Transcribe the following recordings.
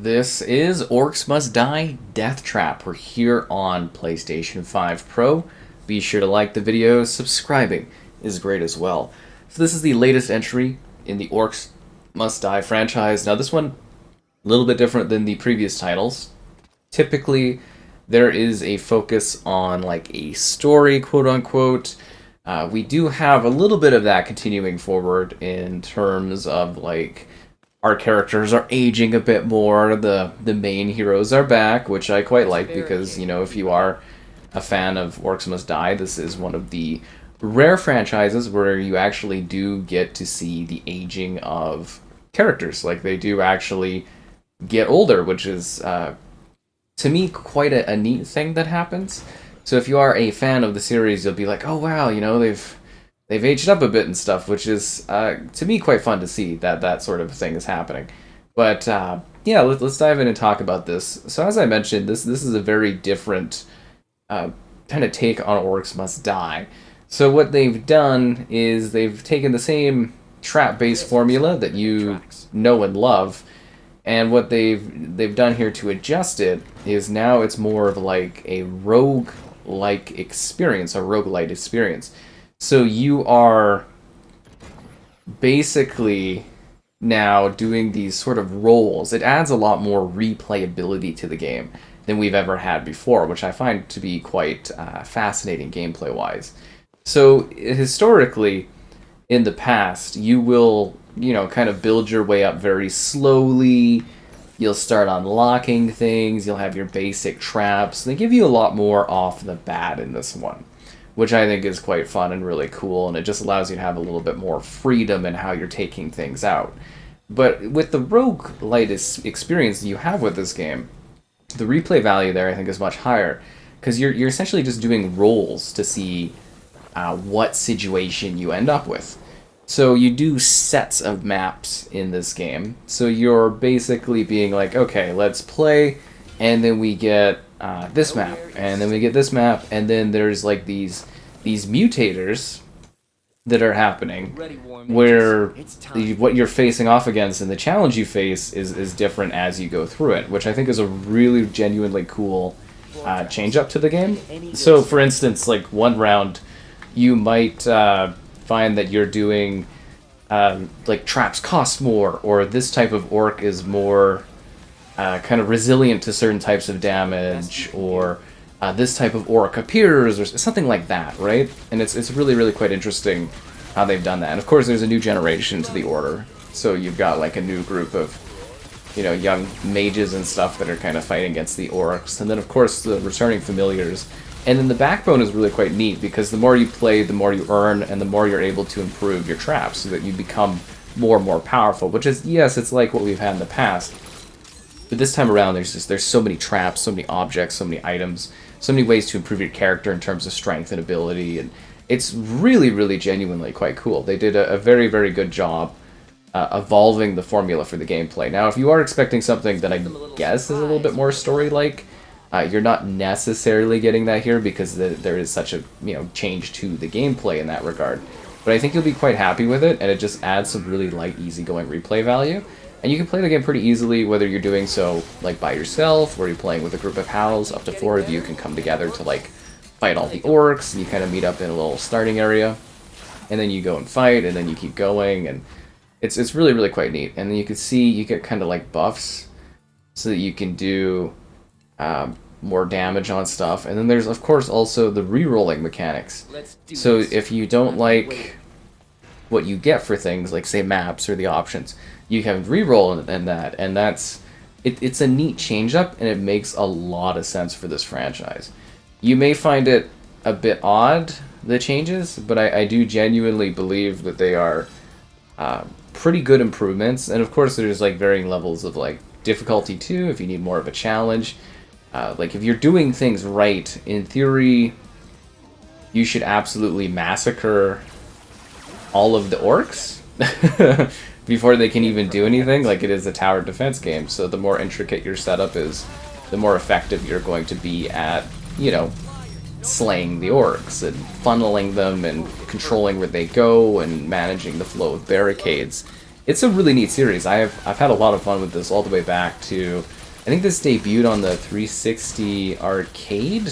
This is Orcs Must Die Deathtrap. We're here on PlayStation 5 Pro. Be sure to like the video, subscribing is great as well. So this is the latest entry in the Orcs Must Die franchise. Now this one, a little bit different than the previous titles. Typically, there is a focus on like a story, quote unquote. We do have a little bit of that continuing forward in terms of like our characters are aging a bit more. The main heroes are back, which I quite like because, you know, if you are a fan of Orcs Must Die, this is one of the rare franchises where you actually do get to see the aging of characters. Like, they do actually get older, which is, to me, quite a neat thing that happens. So if you are a fan of the series, you'll be like, oh wow, you know, they've aged up a bit and stuff, which is, to me, quite fun to see that sort of thing is happening. But, yeah, let's dive in and talk about this. So as I mentioned, this is a very different kind of take on Orcs Must Die. So what they've done is they've taken the same trap-based formula that you know and love, and what they've done here to adjust it is now it's more of like a rogue-like experience, a roguelite experience. So you are basically now doing these sort of roles. It adds a lot more replayability to the game than we've ever had before, which I find to be quite fascinating gameplay-wise. So historically, in the past, you will, you know, kind of build your way up very slowly. You'll start unlocking things. You'll have your basic traps. They give you a lot more off the bat in this one, which I think is quite fun and really cool, and it just allows you to have a little bit more freedom in how you're taking things out. But with the roguelite experience that you have with this game, the replay value there I think is much higher, because you're essentially just doing rolls to see what situation you end up with. So you do sets of maps in this game, so you're basically being like, okay, let's play, and then we get this map, and then we get this map, and then there's like these mutators that are happening where what you're facing off against and the challenge you face is different as you go through it, which I think is a really genuinely cool change up to the game. So for instance, like one round you might find that you're doing like traps cost more, or this type of orc is more kind of resilient to certain types of damage, or this type of orc appears, or something like that, right? And it's really, really quite interesting how they've done that. And of course, there's a new generation to the order, so you've got like a new group of, you know, young mages and stuff that are kind of fighting against the orcs, and then of course the returning familiars. And then the backbone is really quite neat, because the more you play, the more you earn, and the more you're able to improve your traps, so that you become more and more powerful, which is, yes, it's like what we've had in the past. But this time around, there's so many traps, so many objects, so many items, so many ways to improve your character in terms of strength and ability, and it's really, really genuinely quite cool. They did a very, very good job evolving the formula for the gameplay. Now, if you are expecting something that I guess is a little bit more story-like, you're not necessarily getting that here, because there is such a, you know, change to the gameplay in that regard. But I think you'll be quite happy with it, and it just adds some really light, easygoing replay value. And you can play the game pretty easily, whether you're doing so like by yourself, or you're playing with a group of pals. Up to 4 of you can come together to like fight all the orcs, and you kind of meet up in a little starting area, and then you go and fight, and then you keep going, and it's really, really quite neat. And then you can see you get kind of like buffs, so that you can do more damage on stuff. And then there's of course also the re-rolling mechanics. So if you don't like what you get for things like, say, maps or the options, you can re-roll in that, and it's a neat change up, and it makes a lot of sense for this franchise. You may find it a bit odd, the changes, but I do genuinely believe that they are pretty good improvements. And of course there's like varying levels of like difficulty too, if you need more of a challenge. Like if you're doing things right, in theory you should absolutely massacre all of the orcs before they can even do anything. Like, it is a tower defense game, so the more intricate your setup is, the more effective you're going to be at, you know, slaying the orcs and funneling them and controlling where they go and managing the flow of barricades. it's a really neat series. I've had a lot of fun with this all the way back to, I think this debuted on the 360 arcade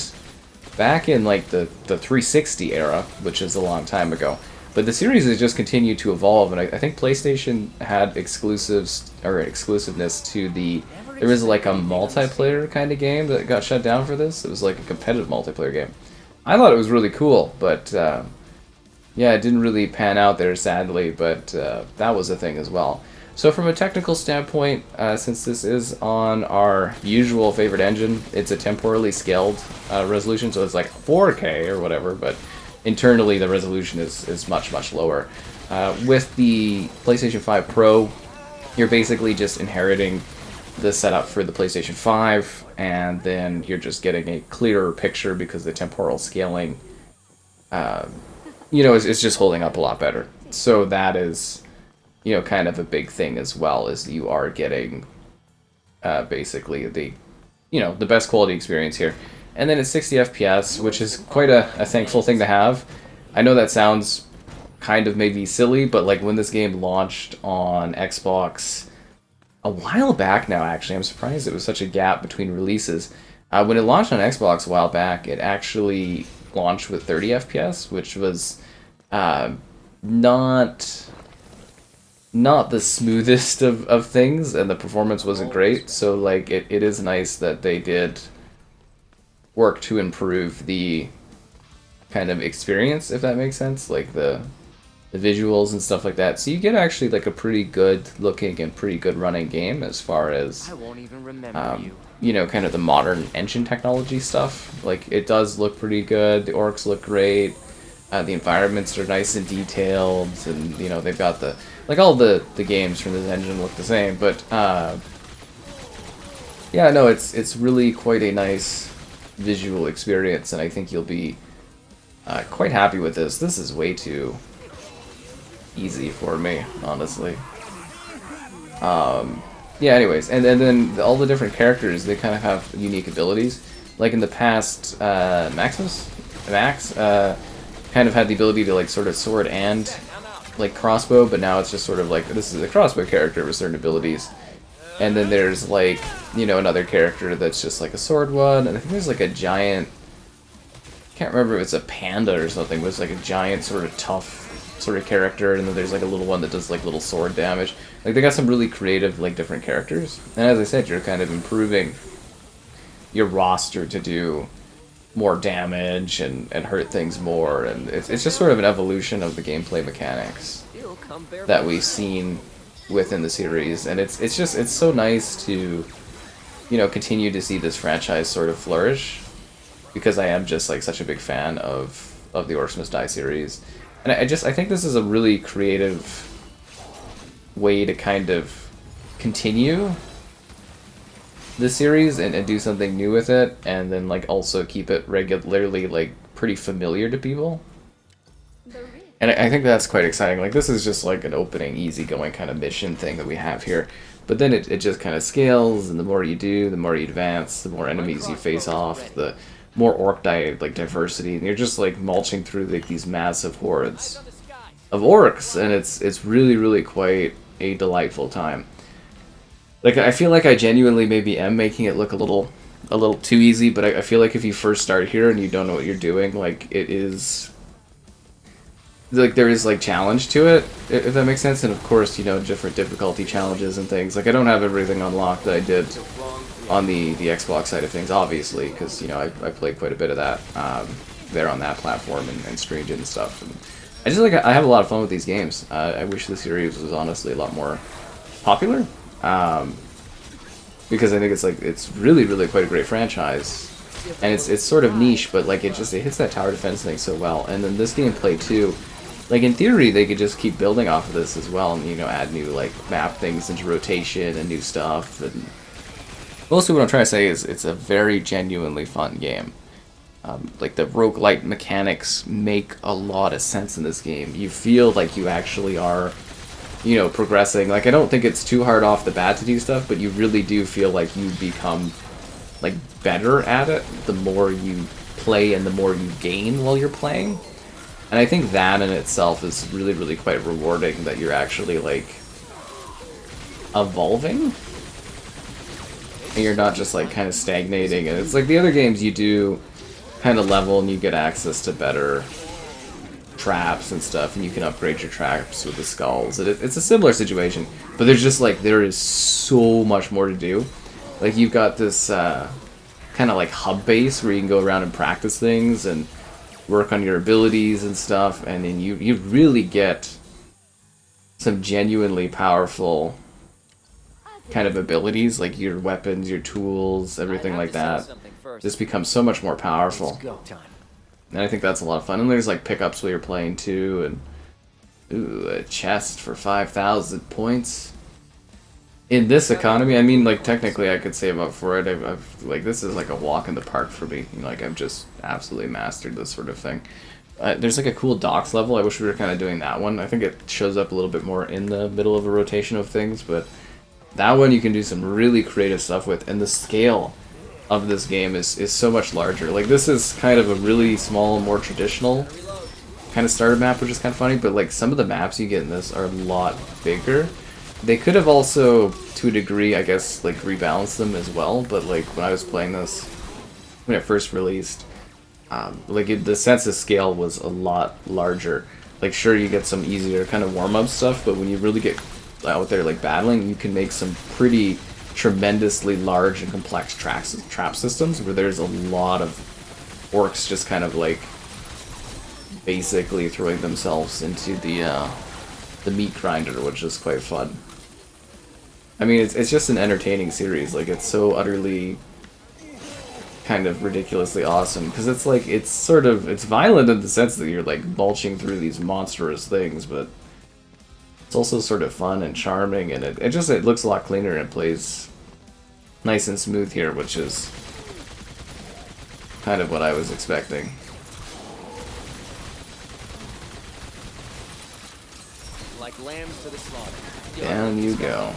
back in like the 360 era, which is a long time ago. But the series has just continued to evolve, and I think PlayStation had exclusives or exclusiveness to the. There was like a multiplayer kind of game that got shut down for this. It was like a competitive multiplayer game. I thought it was really cool, but yeah, it didn't really pan out there, sadly. But that was a thing as well. So from a technical standpoint, since this is on our usual favorite engine, it's a temporally scaled resolution, so it's like 4K or whatever, but internally the resolution is much, much lower. With the PlayStation 5 Pro, you're basically just inheriting the setup for the PlayStation 5, and then you're just getting a clearer picture because the temporal scaling, is just holding up a lot better. So that is, kind of a big thing as well, is you are getting basically the best quality experience here. And then it's 60 FPS, which is quite a thankful thing to have. I know that sounds kind of maybe silly, but like when this game launched on Xbox a while back now, actually, I'm surprised it was such a gap between releases. When it launched on Xbox a while back, it actually launched with 30 FPS, which was not the smoothest of things, and the performance wasn't great. So like it is nice that they did work to improve the kind of experience, if that makes sense, like the visuals and stuff like that. So you get actually like a pretty good looking and pretty good running game as far as kind of the modern engine technology stuff. Like it does look pretty good. The orcs look great. The environments are nice and detailed, and they've got all the games from this engine look the same. But yeah, no, it's really quite a nice visual experience, and I think you'll be quite happy with this. This is way too easy for me, honestly. Yeah, anyways, and then all the different characters, they kind of have unique abilities. Like in the past, Max kind of had the ability to like sort of sword and like crossbow, but now it's just sort of like, this is a crossbow character with certain abilities. And then there's like, another character that's just like a sword one, and I think there's like a giant, I can't remember if it's a panda or something, but it's like a giant sort of tough sort of character, and then there's like a little one that does like little sword damage. Like they got some really creative like different characters, and as I said, you're kind of improving your roster to do more damage and hurt things more, and it's just sort of an evolution of the gameplay mechanics that we've seen within the series, and it's so nice to continue to see this franchise sort of flourish, because I am just like such a big fan of the Orcs Must Die series. And I think this is a really creative way to kind of continue the series and do something new with it, and then like also keep it regularly like pretty familiar to people. And I think that's quite exciting. Like this is just like an opening, easygoing kind of mission thing that we have here. But then it just kind of scales, and the more you do, the more you advance, the more enemies you face off, the more orc diversity, and you're just like mulching through like these massive hordes of orcs, and it's really, really quite a delightful time. Like I feel like I genuinely maybe am making it look a little too easy, but I feel like if you first start here and you don't know what you're doing, like it is like there is like challenge to it, if that makes sense. And of course, different difficulty challenges and things. Like I don't have everything unlocked that I did on the Xbox side of things, obviously, because I played quite a bit of that there on that platform and streamed it and stuff. And I have a lot of fun with these games. I wish the series was honestly a lot more popular, because I think it's really, really quite a great franchise, and it's sort of niche, but like it hits that tower defense thing so well. And then this gameplay too, like in theory they could just keep building off of this as well, and add new like map things into rotation and new stuff. And mostly what I'm trying to say is it's a very genuinely fun game. Like the roguelite mechanics make a lot of sense in this game. You feel like you actually are, progressing. Like I don't think it's too hard off the bat to do stuff, but you really do feel like you become like better at it the more you play and the more you gain while you're playing. And I think that in itself is really, really quite rewarding, that you're actually like evolving. And you're not just like kind of stagnating. And it's like the other games you do kind of level and you get access to better traps and stuff, and you can upgrade your traps with the skulls. It's a similar situation, but there's just like, there is so much more to do. Like you've got this kind of like hub base where you can go around and practice things and work on your abilities and stuff, and then you really get some genuinely powerful kind of abilities, like your weapons, your tools, everything like that just becomes so much more powerful. And I think that's a lot of fun. And there's like pickups while you're playing too, and ooh, a chest for 5,000 points. In this economy, I mean, like technically I could save up for it. I've like, this is like a walk in the park for me. You know, like I've just absolutely mastered this sort of thing. There's like a cool docks level. I wish we were kind of doing that one. I think it shows up a little bit more in the middle of a rotation of things, but that one you can do some really creative stuff with, and the scale of this game is so much larger. Like this is kind of a really small, more traditional kind of starter map, which is kind of funny, but like some of the maps you get in this are a lot bigger. They could have also, to a degree, I guess, like rebalanced them as well, but like when I was playing this, when it first released, the sense of scale was a lot larger. Like sure, you get some easier kind of warm-up stuff, but when you really get out there like battling, you can make some pretty tremendously large and complex trap systems where there's a lot of orcs just kind of like basically throwing themselves into the meat grinder, which is quite fun. I mean, it's just an entertaining series. Like it's so utterly kind of ridiculously awesome because it's like it's violent in the sense that you're like mulching through these monstrous things, but it's also sort of fun and charming, and it looks a lot cleaner and plays nice and smooth here, which is kind of what I was expecting. Like lambs to the slaughter. Down you go.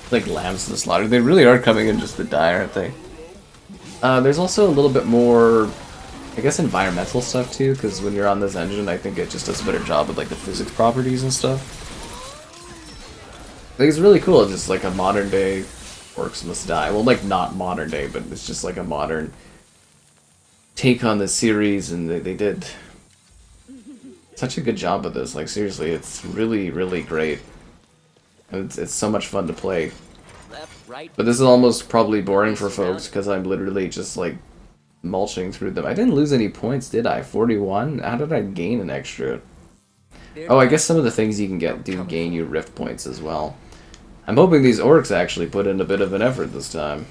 Like lambs to the slaughter. They really are coming in just to die, aren't they? There's also a little bit more, I guess, environmental stuff too, because when you're on this engine, I think it just does a better job with like the physics properties and stuff. I think it's really cool. It's just like a modern day Orcs Must Die. Well, like not modern day, but it's just like a modern take on this series, and they did such a good job with this. Like seriously, it's really, really great. It's so much fun to play. But this is almost probably boring for folks because I'm literally just like mulching through them. I didn't lose any points, did I? 41? How did I gain an extra? Oh, I guess some of the things you can get do gain you rift points as well. I'm hoping these orcs actually put in a bit of an effort this time.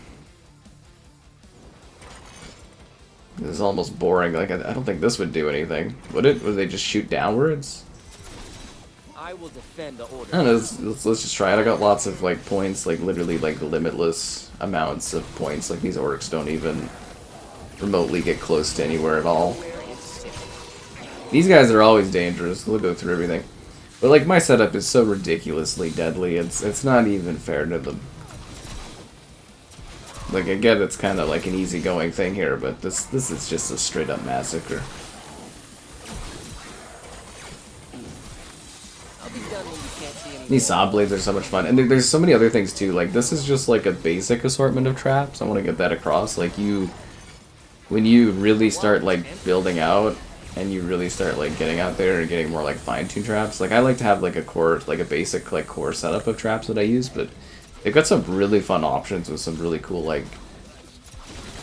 This is almost boring. Like I don't think this would do anything. Would it? Would they just shoot downwards? I will defend the order. I don't know, let's just try it. I got lots of like points, like literally like limitless amounts of points. Like these orcs don't even remotely get close to anywhere at all. These guys are always dangerous. They'll go through everything. But like my setup is so ridiculously deadly, it's not even fair to them. Like I get it's kind of like an easygoing thing here, but this is just a straight up massacre. These saw blades are so much fun, and there's so many other things too. Like this is just like a basic assortment of traps. I want to get that across. Like when you really start like building out, and you really start like getting out there and getting more like fine-tuned traps. Like I like to have like a core, like a basic like core setup of traps that I use, but they've got some really fun options with some really cool like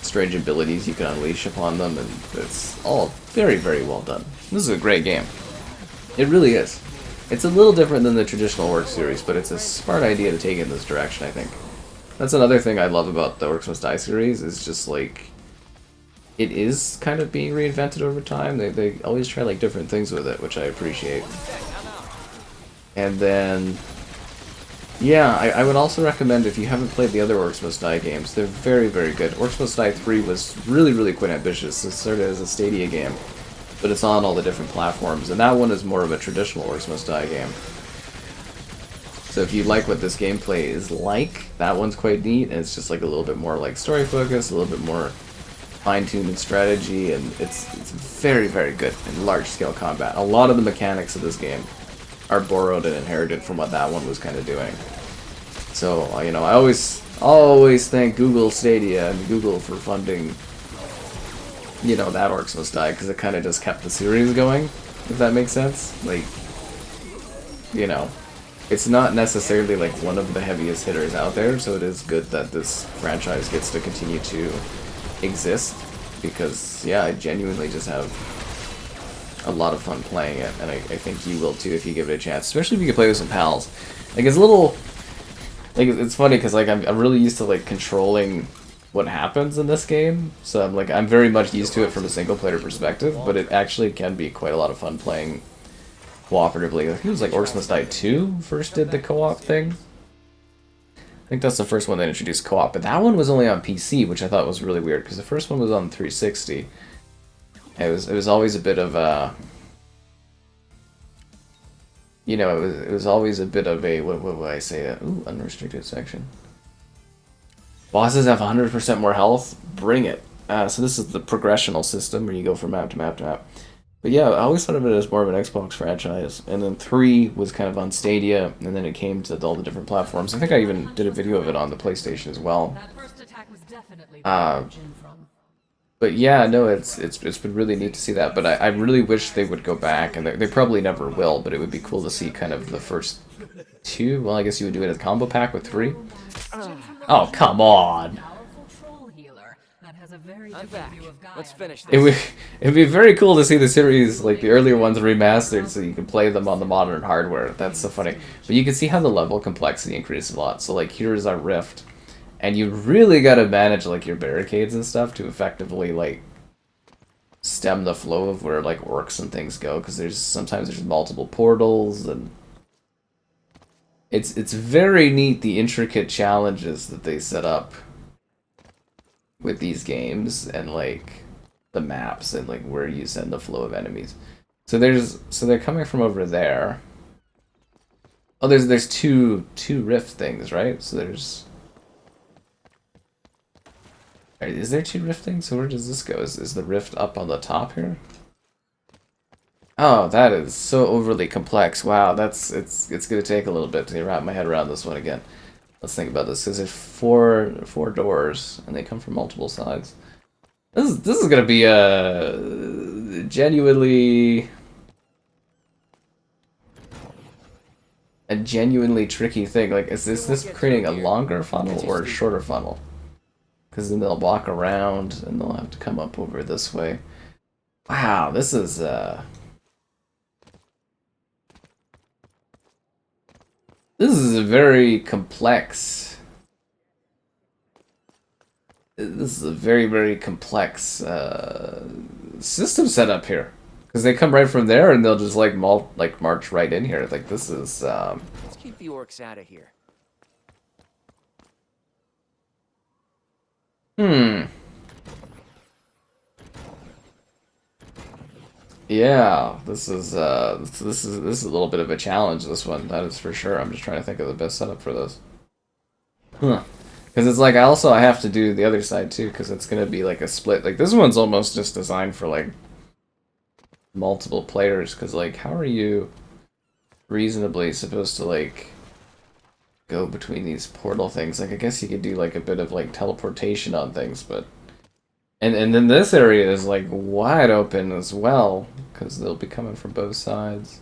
strange abilities you can unleash upon them, and it's all very, very well done. This is a great game. It really is. It's a little different than the traditional Orcs series, but it's a smart idea to take in this direction, I think. That's another thing I love about the Orcs Must Die series, is just like, it is kind of being reinvented over time. They always try like different things with it, which I appreciate. And then, yeah, I would also recommend, if you haven't played the other Orcs Must Die games, they're very, very good. Orcs Must Die 3 was really, really quite ambitious. It started as a Stadia game, but it's on all the different platforms, and that one is more of a traditional Orcs Must Die game. So if you like what this gameplay is like, that one's quite neat, and it's just like a little bit more like story focused, a little bit more fine-tuned in strategy, and it's very, very good in large-scale combat. A lot of the mechanics of this game are borrowed and inherited from what that one was kind of doing. So, you know, I always thank Google Stadia and Google for funding, you know, that Orcs Must Die, because it kind of just kept the series going, if that makes sense. Like, you know, it's not necessarily like one of the heaviest hitters out there, so it is good that this franchise gets to continue to exist, because yeah, I genuinely just have a lot of fun playing it, and I think you will too if you give it a chance, especially if you can play with some pals. Like, it's a little, like, it's funny because like I'm really used to like controlling what happens in this game, so I'm very much used to it from a single player perspective, but it actually can be quite a lot of fun playing cooperatively. I think it was like Orcs Must Die 2 first did the co-op thing. I think that's the first one that introduced co-op, but that one was only on PC, which I thought was really weird, because the first one was on 360. It was always a bit of a, you know, it was always a bit of a, what would I say, ooh, unrestricted section. Bosses have 100% more health, bring it. So this is the progressional system, where you go from map to map to map. But yeah, I always thought of it as more of an Xbox franchise, and then 3 was kind of on Stadia, and then it came to all the different platforms. I think I even did a video of it on the PlayStation as well. But yeah, no, it's been really neat to see that. But I really wish they would go back, and they probably never will. But it would be cool to see kind of the first 2. Well, I guess you would do it as a combo pack with 3. Oh, come on! I'm back. Let's finish this. It'd be very cool to see the series, like the earlier ones, remastered so you can play them on the modern hardware. That's so funny. But you can see how the level complexity increases a lot. So like here's our rift, and you really gotta manage like your barricades and stuff to effectively like stem the flow of where like orcs and things go, because sometimes there's multiple portals, and it's very neat, the intricate challenges that they set up with these games, and like the maps, and like where you send the flow of enemies. So they're coming from over there. Oh, there's two rift things, right? So is there 2 rift things? So where does this go? Is the rift up on the top here? Oh, that is so overly complex. Wow, it's gonna take a little bit to wrap my head around this one again. Let's think about this, because there's four doors, and they come from multiple sides. This is gonna be a genuinely tricky thing. Like, is this creating a longer funnel or a shorter funnel? Because then they'll walk around, and they'll have to come up over this way. Wow, this is a very complex. This is a very, very complex system setup here, because they come right from there and they'll just like march right in here. Like, this is. Let's keep the orcs out of here. Yeah, this is a little bit of a challenge, this one, that is for sure. I'm just trying to think of the best setup for this. Because it's like I have to do the other side too, because it's gonna be like a split. Like, this one's almost just designed for like multiple players, because like how are you reasonably supposed to like go between these portal things? Like, I guess you could do like a bit of like teleportation on things, but and then this area is like wide open as well, because they'll be coming from both sides.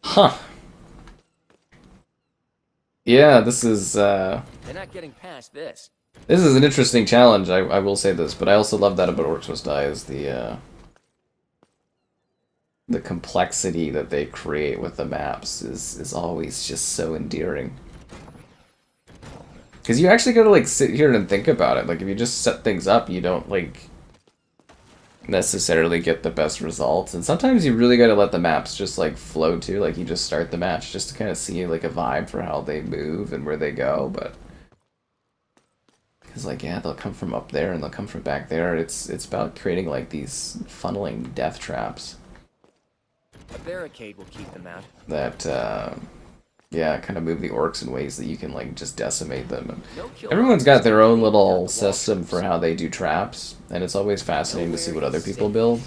Huh. Yeah, this is They're not getting past this. This is an interesting challenge, I will say this, but I also love that about Orcs Must Die, is the complexity that they create with the maps is always just so endearing. Because you actually gotta like sit here and think about it. Like, if you just set things up, you don't like necessarily get the best results. And sometimes you really gotta let the maps just like flow too. Like, you just start the match just to kind of see like a vibe for how they move and where they go. But because like, yeah, they'll come from up there and they'll come from back there. It's about creating like these funneling death traps. A barricade will keep them out. That yeah, kind of move the orcs in ways that you can like just decimate them. And No kill everyone's boxes got their own taking down little the wall system for troops. how they do traps, and it's always fascinating to see what other people Safe. build.